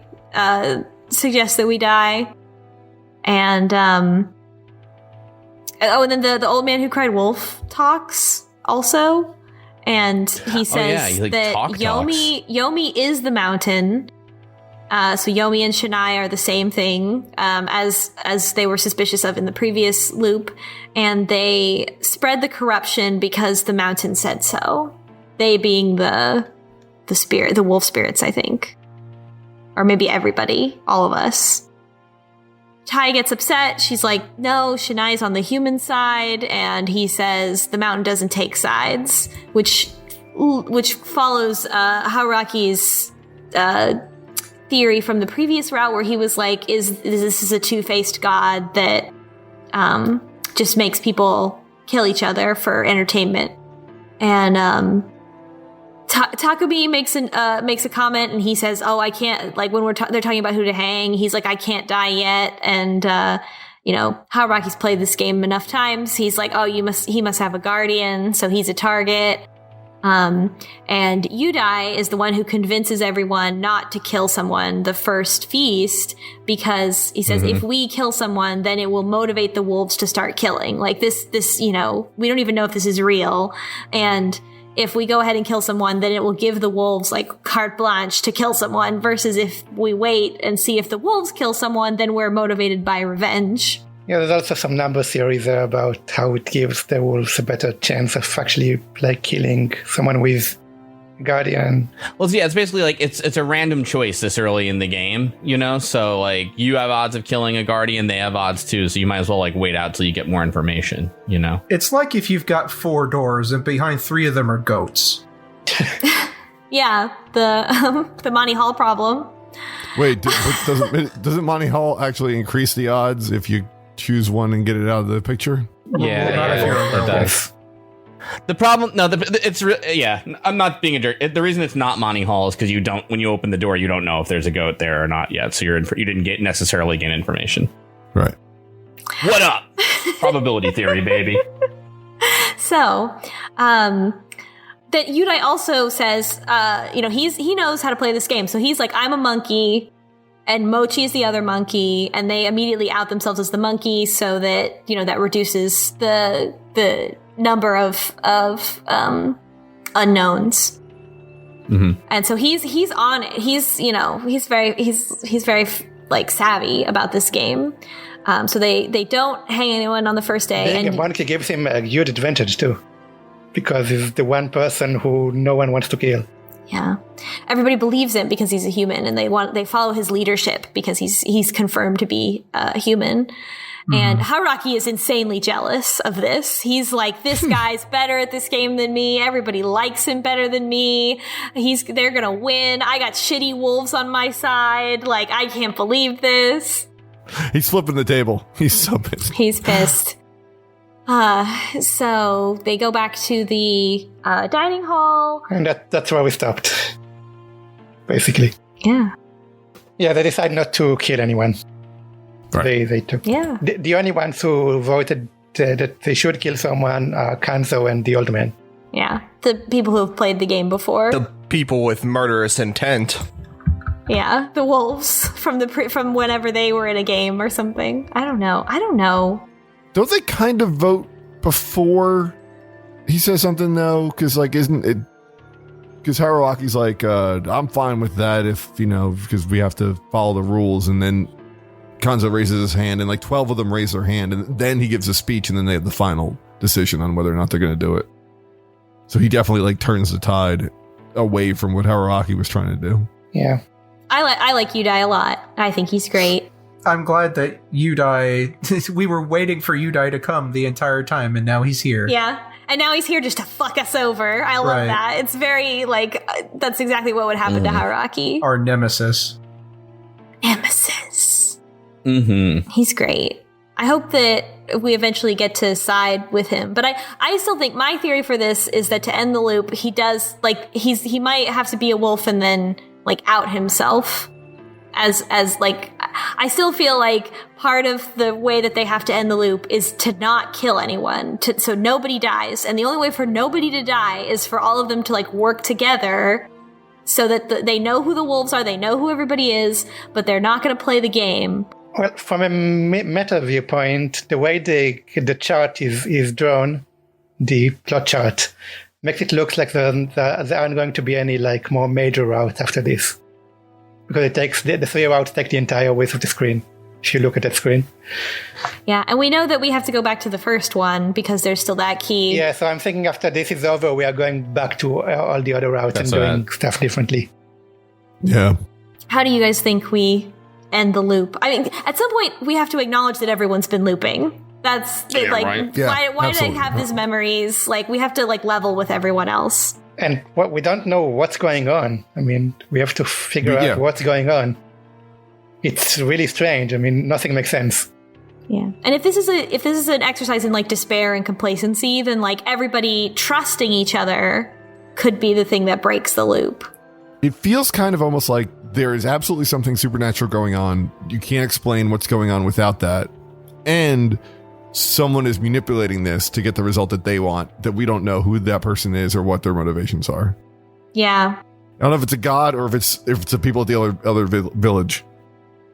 suggests that we die. And and then the old man who cried wolf talks also, and he says that Yomi is the mountain. So Yomi and Shinai are the same thing, as they were suspicious of in the previous loop, and they spread the corruption because the mountain said so. They being the wolf spirits, I think, or maybe everybody, all of us. Tai gets upset. She's like, no, Shinai's on the human side. And he says the mountain doesn't take sides, which follows Haruaki's theory from the previous route, where he was like, is this a two-faced god that just makes people kill each other for entertainment? And Takumi makes a comment, and he says, "Oh, I can't." Like when they're talking about who to hang, he's like, "I can't die yet." And Haruaki's played this game enough times. He's like, "Oh, he must have a guardian, so he's a target." And Yudai is the one who convinces everyone not to kill someone the first feast, because he says if we kill someone, then it will motivate the wolves to start killing. Like this, we don't even know if this is real, and if we go ahead and kill someone, then it will give the wolves like carte blanche to kill someone, versus if we wait and see if the wolves kill someone, then we're motivated by revenge. Yeah, there's also some number theories there about how it gives the wolves a better chance of actually like killing someone with guardian. Well, yeah, it's basically like it's a random choice this early in the game, so like you have odds of killing a guardian, they have odds too, so you might as well like wait out till you get more information. It's like if you've got 4 doors and behind 3 of them are goats. Yeah, the Monty Hall problem. Wait, doesn't Monty Hall actually increase the odds if you choose one and get it out of the picture? It does. The problem, I'm not being a jerk. The reason it's not Monty Hall is because when you open the door, you don't know if there's a goat there or not yet. So you didn't necessarily gain information. Right. What up? Probability theory, baby. So, that Yudai also says, he knows how to play this game. So he's like, I'm a monkey. and Mochi is the other monkey, and they immediately out themselves as the monkey so that, that reduces the number of unknowns. Mm-hmm. And so he's on it. He's very like savvy about this game. So they don't hang anyone on the first day. Being a monkey gives him a huge advantage too, because he's the one person who no one wants to kill. Yeah, everybody believes him because he's a human, and they follow his leadership because he's confirmed to be a human. Mm-hmm. And Haruaki is insanely jealous of this. He's like, this guy's better at this game than me. Everybody likes him better than me. They're gonna win. I got shitty wolves on my side. Like, I can't believe this. He's flipping the table. He's so pissed. He's pissed. So they go back to the dining hall. And that's where we stopped, basically. Yeah. Yeah, they decide not to kill anyone. Right. They took. Yeah. The only ones who voted that they should kill someone are Kanzo and the old man. Yeah. The people who have played the game before. The people with murderous intent. Yeah. The wolves from whenever they were in a game or something. I don't know. Don't they kind of vote before he says something though? Because isn't it? Because Haruaki's like, I'm fine with that if because we have to follow the rules, and then Kanzo raises his hand, and 12 of them raise their hand, and then he gives a speech, and then they have the final decision on whether or not they're going to do it. So he definitely turns the tide away from what Haruaki was trying to do. Yeah, I like Yudai a lot. I think he's great. I'm glad that Yudai, we were waiting for Yudai to come the entire time, and now he's here. Yeah. And now he's here just to fuck us over. I love that. It's very, that's exactly what would happen to Haruaki. Our nemesis. Mm-hmm. He's great. I hope that we eventually get to side with him. But I still think my theory for this is that to end the loop, he does, he might have to be a wolf and then, out himself. As I still feel like part of the way that they have to end the loop is to not kill anyone, so nobody dies. And the only way for nobody to die is for all of them to work together, so that they know who the wolves are, they know who everybody is, but they're not going to play the game. Well, from a meta viewpoint, the way the chart is drawn, the plot chart, makes it look like there aren't going to be any more major routes after this. Because it takes the 3 routes take the entire width of the screen. If you look at that screen. Yeah, and we know that we have to go back to the first one because there's still that key. Yeah, so I'm thinking after this is over, we are going back to all the other routes and doing stuff differently. Yeah. How do you guys think we end the loop? I mean, at some point, we have to acknowledge that everyone's been looping. That's right. Yeah, why do they have these memories? We have to level with everyone else. And we don't know what's going on. I mean, we have to figure out what's going on. It's really strange. I mean, nothing makes sense. Yeah. And if this is an exercise in despair and complacency, then everybody trusting each other could be the thing that breaks the loop. It feels kind of almost like there is absolutely something supernatural going on. You can't explain what's going on without that. And someone is manipulating this to get the result that they want, that we don't know who that person is or what their motivations are. Yeah. I don't know if it's a god or if it's the people at the other village.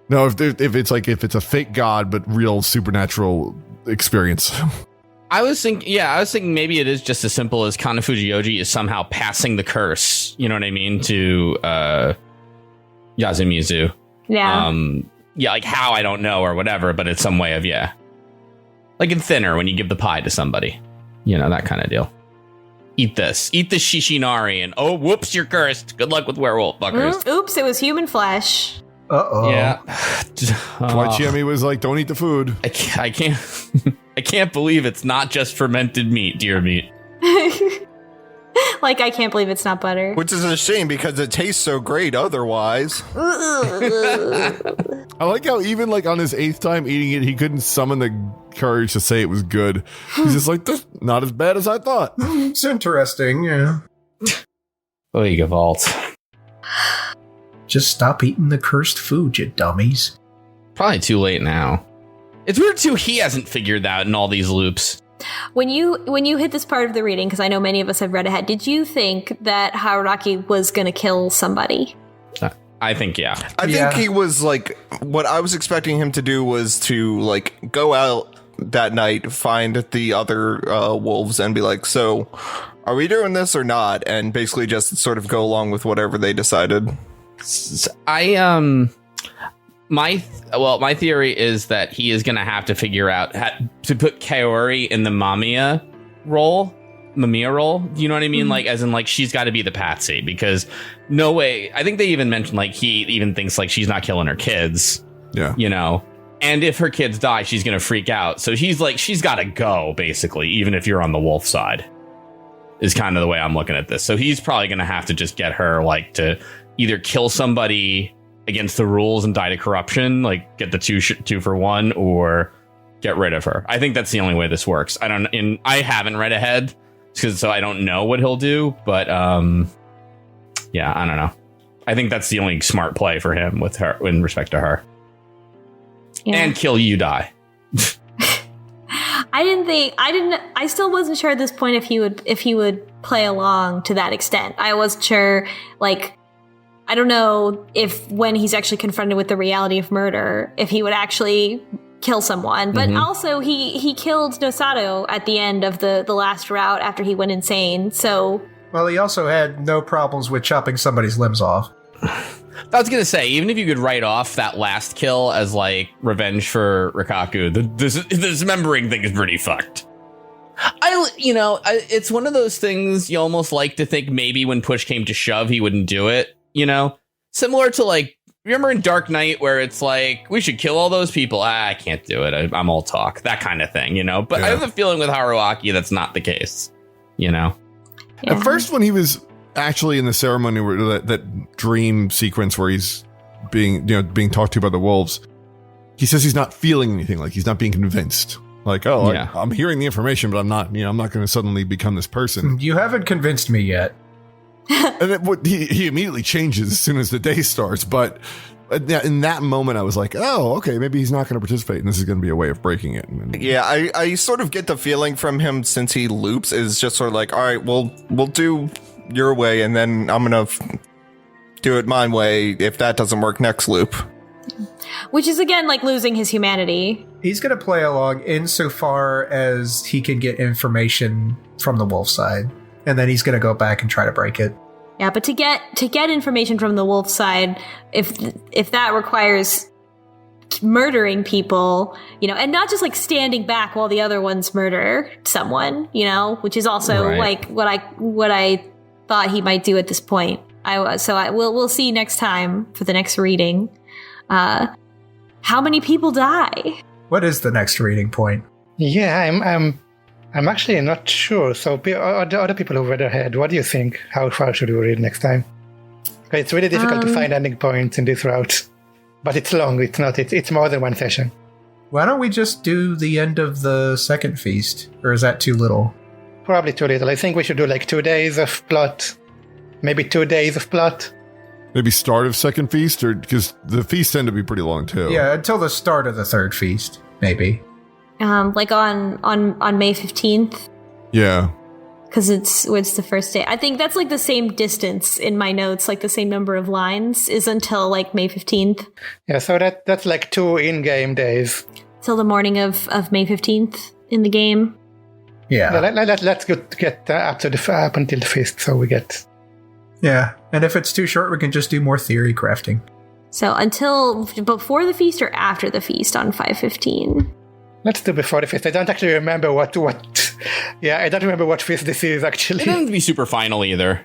No, if it's a fake god but real supernatural experience. I was thinking maybe it is just as simple as Kana Fujioji is somehow passing the curse, you know what I mean, to Yasumizu. Yeah. How, I don't know, or whatever, but it's some way of, in Thinner, when you give the pie to somebody. That kind of deal. Eat this. Eat the Shishinari, and oh, whoops, you're cursed. Good luck with werewolf fuckers. Oops, it was human flesh. Uh-oh. Yeah. Why Chiemi was like, don't eat the food. I can't I can't believe it's not just fermented meat, dear meat. I can't believe it's not butter. Which is a shame because it tastes so great otherwise. I like how even on his 8th time eating it, he couldn't summon the courage to say it was good. He's just like, this not as bad as I thought. It's interesting, yeah. Oy Gewalt. Just stop eating the cursed food, you dummies. Probably too late now. It's weird too, he hasn't figured that in all these loops. When you hit this part of the reading, because I know many of us have read ahead, did you think that Haruaki was going to kill somebody? I think, yeah. I think he was like, what I was expecting him to do was to like go out that night, find the other wolves and be like, so are we doing this or not? And basically just sort of go along with whatever they decided. My theory is that he is going to have to figure out how to put Kaori in the Mamiya role. Do you know what I mean? Like, as in, like, she's got to be the patsy, because no way. I think they even mentioned, like, he even thinks like she's not killing her kids. Yeah. You know, and if her kids die, she's going to freak out. So he's like, she's got to go, basically, even if you're on the wolf side, is kind of the way I'm looking at this. So he's probably going to have to just get her, like, to either kill somebody against the rules and die to corruption, like get the two for one, or get rid of her. I think that's the only way this works. I haven't read ahead, so I don't know what he'll do, but yeah, I don't know. I think that's the only smart play for him with her in respect to her. Yeah. And kill you die. I still wasn't sure at this point if he would play along to that extent. I wasn't sure, like, I don't know if when he's actually confronted with the reality of murder, if he would actually kill someone. But also he killed Nosato at the end of the last route after he went insane. So, well, he also had no problems with chopping somebody's limbs off. I was going to say, even if you could write off that last kill as like revenge for Rikaku, the dismembering thing is pretty fucked. It's one of those things you almost like to think maybe when push came to shove, he wouldn't do it. You know, similar to, like, remember in Dark Knight where it's like, we should kill all those people. I can't do it. I'm all talk, that kind of thing, you know. But yeah. I have a feeling with Haruaki that's not the case, you know. Yeah. At first, when he was actually in the ceremony, where that dream sequence where he's being talked to by the wolves, he says he's not feeling anything, like he's not being convinced. Like, I'm hearing the information, but I'm not going to suddenly become this person. You haven't convinced me yet. And he immediately changes as soon as the day starts. But in that moment, I was like, oh, okay, maybe he's not going to participate, and this is going to be a way of breaking it. Yeah, I sort of get the feeling from him, since he loops, is just sort of like, all right, we'll do your way, and then I'm going to do it my way if that doesn't work next loop. Which is, again, like losing his humanity. He's going to play along insofar as he can get information from the wolf side. And then he's going to go back and try to break it. Yeah, but to get information from the wolf side, if that requires murdering people, you know, and not just like standing back while the other ones murder someone, you know, which is also like what I thought he might do at this point. We'll see next time for the next reading. How many people die? What is the next reading point? Yeah, I'm actually not sure. So, other people who read ahead, what do you think? How far should we read next time? It's really difficult to find ending points in this route, but it's long. It's more than one session. Why don't we just do the end of the second feast? Or is that too little? Probably too little. I think we should do like 2 days of plot, maybe 2 days of plot. Maybe start of second feast, or because the feasts tend to be pretty long too. Yeah, until the start of the third feast, maybe. Like on May 15th. Yeah. Because it's the first day. I think that's like the same distance in my notes, like the same number of lines is until like May 15th. Yeah, so that's like 2 in-game days. Till the morning of May 15th in the game. Yeah. Let's get up until the feast, so we get... Yeah, and if it's too short, we can just do more theory crafting. So until before the feast or after the feast on 5/15? Let's do before the feast. I don't actually remember what. Yeah, I don't remember what feast this is actually. It doesn't have to be super final either.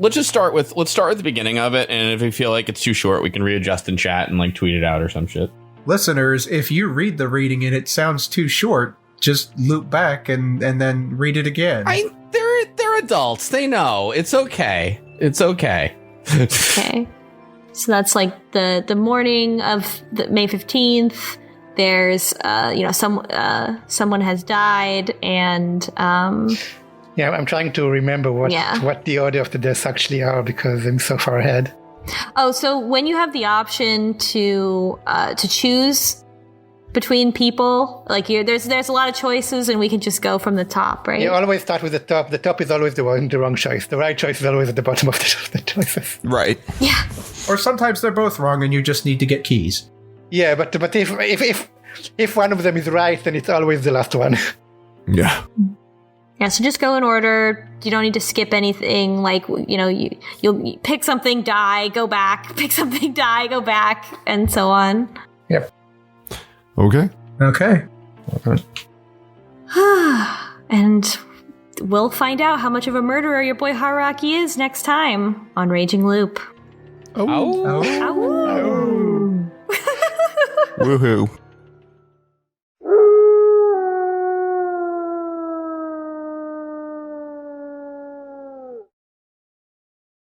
Let's start with the beginning of it, and if we feel like it's too short, we can readjust in chat and like tweet it out or some shit. Listeners, if you read the reading and it sounds too short, just loop back and then read it again. They're adults. They know. It's okay. It's okay. Okay. So that's like the morning of May 15th. There's someone has died, and yeah, I'm trying to remember what the order of the deaths actually are because I'm so far ahead. Oh, so when you have the option to choose between people, like there's a lot of choices, and we can just go from the top, right? You always start with the top. The top is always the wrong choice. The right choice is always at the bottom of the choices. Right. Yeah. Or sometimes they're both wrong and you just need to get keys. Yeah, but if one of them is right, then it's always the last one. Yeah. Yeah, so just go in order. You don't need to skip anything. Like, you'll pick something, die, go back. Pick something, die, go back, and so on. Yep. Okay. Okay. And we'll find out how much of a murderer your boy Haruaki is next time on Raging Loop. Oh. Awooo! Woohoo.